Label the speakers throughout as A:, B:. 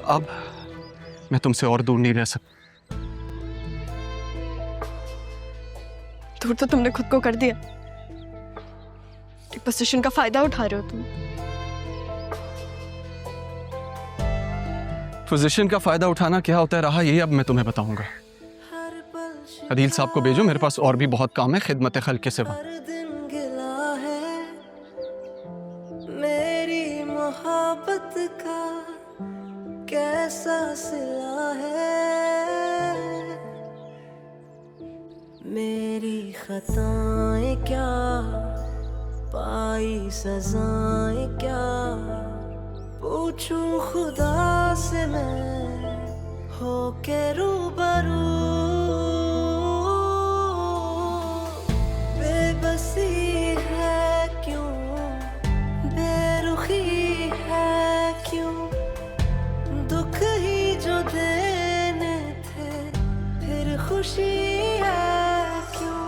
A: अब मैं तुमसे और दूर नहीं रह सकता।
B: दूर तो तुमने खुद को कर दिया। पोजीशन का फायदा उठा रहे हो तुम।
A: पोजीशन का फायदा उठाना क्या होता है रहा, यही अब मैं तुम्हें बताऊंगा। अदील साहब को भेजो, मेरे पास और भी बहुत काम है खिदमत खल्क के सिवा।
C: मेरी मोहब्बत का कैसा सिला है, मेरी खताएं क्या, पाई सजाएं क्या, पूछूं खुदा से मैं होके रूबरू। बेबसी है क्यों, बेरुखी है क्यों, दुख ही जो देने थे फिर खुशी है क्यों।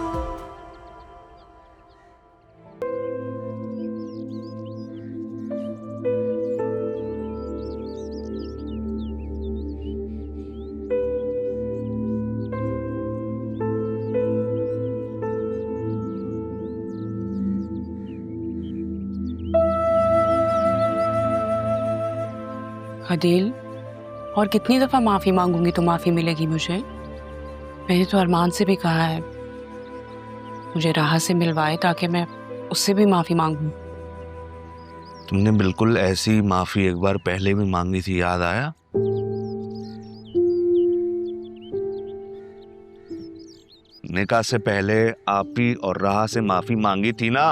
D: अदील, और कितनी दफ़ा माफ़ी मांगूंगी तो माफ़ी मिलेगी मुझे? मैंने तो अरमान से भी कहा है मुझे राह से मिलवाए ताकि मैं उससे भी माफ़ी मांगूं।
E: तुमने बिल्कुल ऐसी माफी एक बार पहले भी मांगी थी, याद आया? निकाह से पहले आप ही और राह से माफी मांगी थी ना।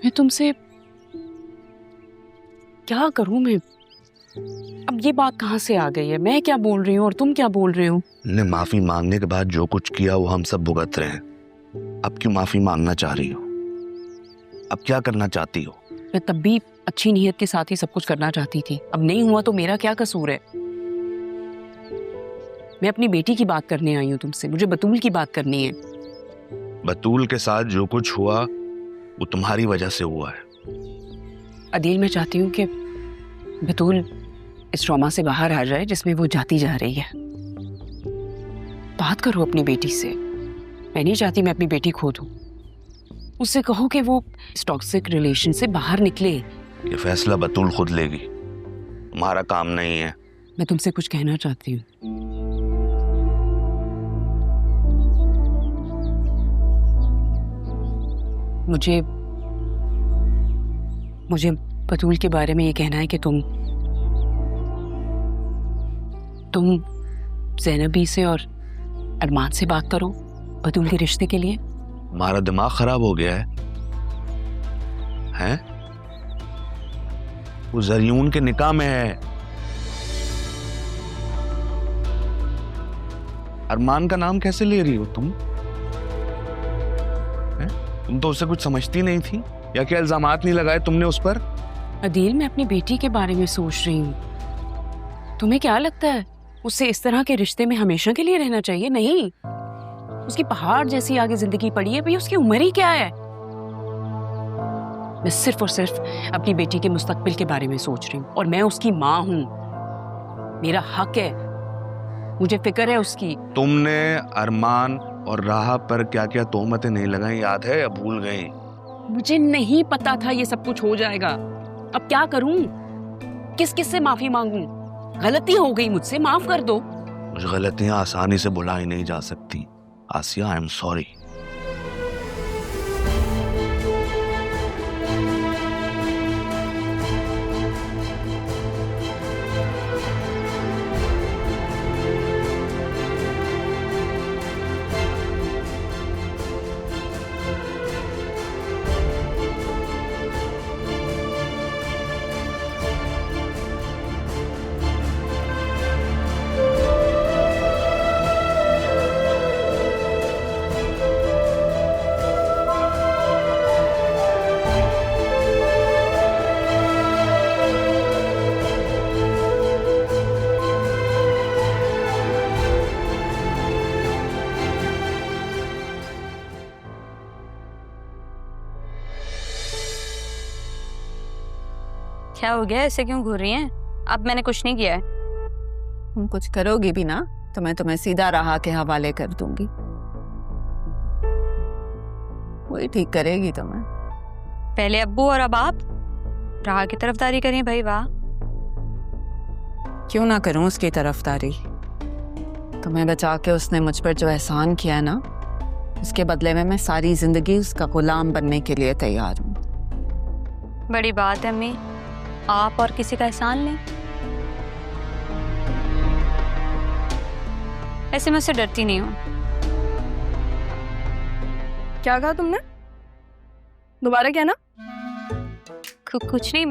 D: मैं तुमसे क्या करूं? मैं अब ये बात कहाँ से आ गई है? मैं क्या बोल रही हूँ और तुम क्या बोल रहे हो?
E: ने माफी मांगने के बाद जो कुछ किया वो हम सब भुगत रहे हैं। अब क्यों माफी मांगना चाह रही हो? अब क्या करना चाहती हो?
D: मैं तब भी अच्छी नीयत के साथ ही सब कुछ करना चाहती थी। अब नहीं हुआ तो मेरा क्या कसूर है? मैं अपनी बेटी की बात करने आई हूँ तुमसे। मुझे बतूल की बात करनी है।
E: बतूल के साथ जो कुछ हुआ वो तुम्हारी वजह से हुआ है।
D: अदील, मैं चाहती हूँ कि बतूल इस ट्रॉमा से बाहर आ जाए जिसमें वो जाती जा रही है। बात करो अपनी बेटी से। मैं नहीं चाहती मैं अपनी बेटी खो दूं। उससे कहो कि वो इस टॉक्सिक रिलेशन से बाहर निकले।
E: ये फैसला बतूल खुद लेगी, तुम्हारा काम नहीं है।
D: मैं तुमसे कुछ कहना चाहती हूँ। मुझे बतूल के बारे में ये कहना है कि तुम ज़ैनबी से और अरमान से बात करो बतूल के रिश्ते के लिए।
E: तुम्हारा दिमाग खराब हो गया है, हैं? वो जरियून के निकाह में है। अरमान का नाम कैसे ले रही हो तुम? हैं? तुम तो उससे कुछ समझती नहीं थी, या क्या इल्जामात नहीं लगाए तुमने उस पर?
D: अदील, मैं अपनी बेटी के बारे में सोच रही हूँ। तुम्हें क्या लगता है उससे इस तरह के रिश्ते में हमेशा के लिए रहना चाहिए? नहीं, उसकी पहाड़ जैसी आगे जिंदगी पड़ी है। भाई उसकी उम्र ही क्या है? मैं सिर्फ और सिर्फ अपनी बेटी के मुस्तकबिल के बारे में सोच रही हूँ, और मैं उसकी माँ हूँ। मेरा हक है, मुझे फिक्र है उसकी।
E: तुमने अरमान और राह पर क्या क्या तोहमतें नहीं लगाई, याद है या भूल गई?
D: मुझे नहीं पता था ये सब कुछ हो जाएगा। अब क्या करूं? किस किस से माफी मांगूं? गलती हो गई मुझसे, माफ कर दो।
E: कुछ गलतियां आसानी से भुलाई नहीं जा सकती आसिया, आई एम सॉरी।
F: क्या हो गया? ऐसे क्यों घूर रही हैं? अब मैंने कुछ नहीं किया है।
G: तुम कुछ करोगी भी ना तो मैं तुम्हें सीधा राहा के हवाले कर दूंगी, वही ठीक करेगी तुम्हें।
F: पहले अब्बू और अब आप राह की तरफदारी करें भाई, वाह।
G: क्यों ना करूं उसकी तरफदारी? तुम्हें बचा के उसने मुझ पर जो एहसान किया है ना, उसके बदले में मैं सारी जिंदगी उसका गुलाम बनने के लिए तैयार हूँ।
F: बड़ी बात है अम्मी, आप और किसी का एहसान लें। ऐसे मैं उससे डरती नहीं हूँ।
B: क्या कहा तुमने? दोबारा क्या ना?
F: कुछ नहीं,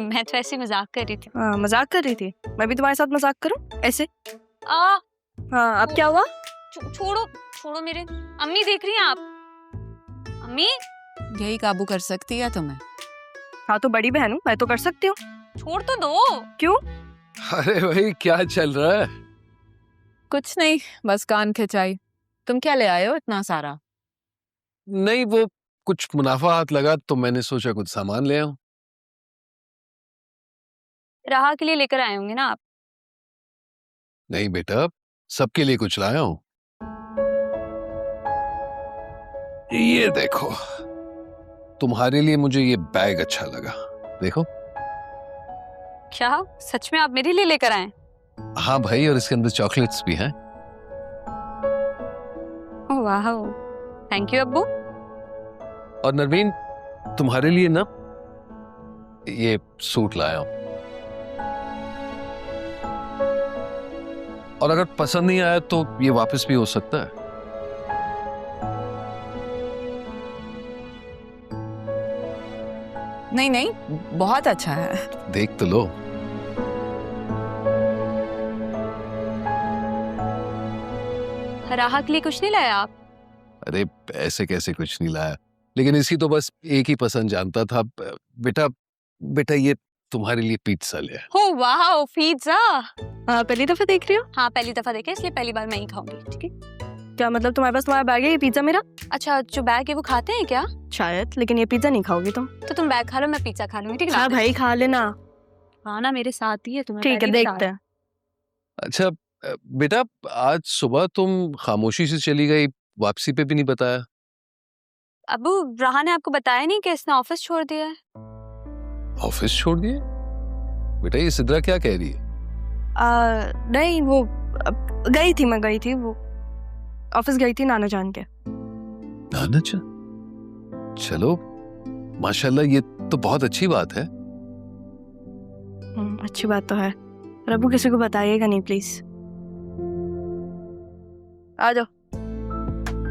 F: मैं तो ऐसे मजाक कर रही थी।
B: हाँ, मजाक कर रही थी। मैं भी तुम्हारे साथ मजाक करूं ऐसे?
F: हाँ,
B: अब क्या हुआ?
F: छोड़ो छोड़ो मेरे। अम्मी देख रही हैं आप? अम्मी
G: यही काबू कर सकती है तुम्हें?
B: हाँ तो बड़ी बहन हूँ, मैं तो कर सकती हूँ।
F: छोड़ तो दो।
B: क्यों?
H: अरे भाई क्या चल रहा है?
G: कुछ नहीं, बस कान खिंचाई। तुम क्या ले आए हो इतना सारा?
H: नहीं, वो कुछ मुनाफा हाथ लगा तो मैंने सोचा कुछ सामान ले आऊं।
F: राह के लिए लेकर आए होंगे ना आप?
H: नहीं बेटा, सबके लिए कुछ लाया हूं। ये देखो, तुम्हारे लिए मुझे ये बैग अच्छा लगा, देखो।
F: क्या सच में आप मेरे लिए लेकर आए?
H: हाँ भाई, और इसके अंदर चॉकलेट्स भी हैं।
F: ओह वाह, थैंक यू अब्बू।
H: और नरवीन, तुम्हारे लिए ना ये सूट लाया हूं। और अगर पसंद नहीं आया तो ये वापस भी हो सकता है।
G: नहीं नहीं, बहुत अच्छा है।
H: देख तो लो।
F: राह के लिए कुछ नहीं लाया आप?
H: अरे ऐसे कैसे कुछ नहीं लाया, लेकिन इसकी तो बस एक ही पसंद जानता था। बेटा बेटा, ये तुम्हारे लिए पिज्जा ले आया।
F: हो वाह, पिज्जा।
B: पहली दफा देख रही हो?
F: हाँ पहली दफा देखा, इसलिए पहली बार मैं ही खाऊंगी। ठीक है?
B: क्या मतलब तुम्हारे पास तुम्हारा बैग है, ये पिज्जा मेरा?
F: अच्छा, जो बैग है वो खाते हैं क्या?
B: शायद, लेकिन ये पिज्जा नहीं खाओगी तुम।
F: तो तुम बैग खा लो, मैं पिज्जा खा लूंगी। ठीक है?
B: हाँ भाई खा लेना।
F: खाना मेरे साथ ही है, तुम्हें
B: ठीक है,
F: पहले ही बता
B: देखते हैं।
H: अच्छा बेटा, आज सुबह तुम खामोशी से चली गई, वापसी पे भी नहीं बताया।
F: अबू, राह ने आपको बताया नहीं कि इसने ऑफिस छोड़ दिया है?
H: ऑफिस छोड़ दिए? बेटा ये सिद्रा क्या कह रही है?
B: नहीं, वो गई थी, मैं गई थी, वो ऑफिस गई थी नाना जान के।
H: नाना जान? चलो माशाल्लाह, ये तो बहुत अच्छी बात है।
B: अच्छी बात तो है। पर अबू किसी को बताइएगा नहीं प्लीज। आ जाओ।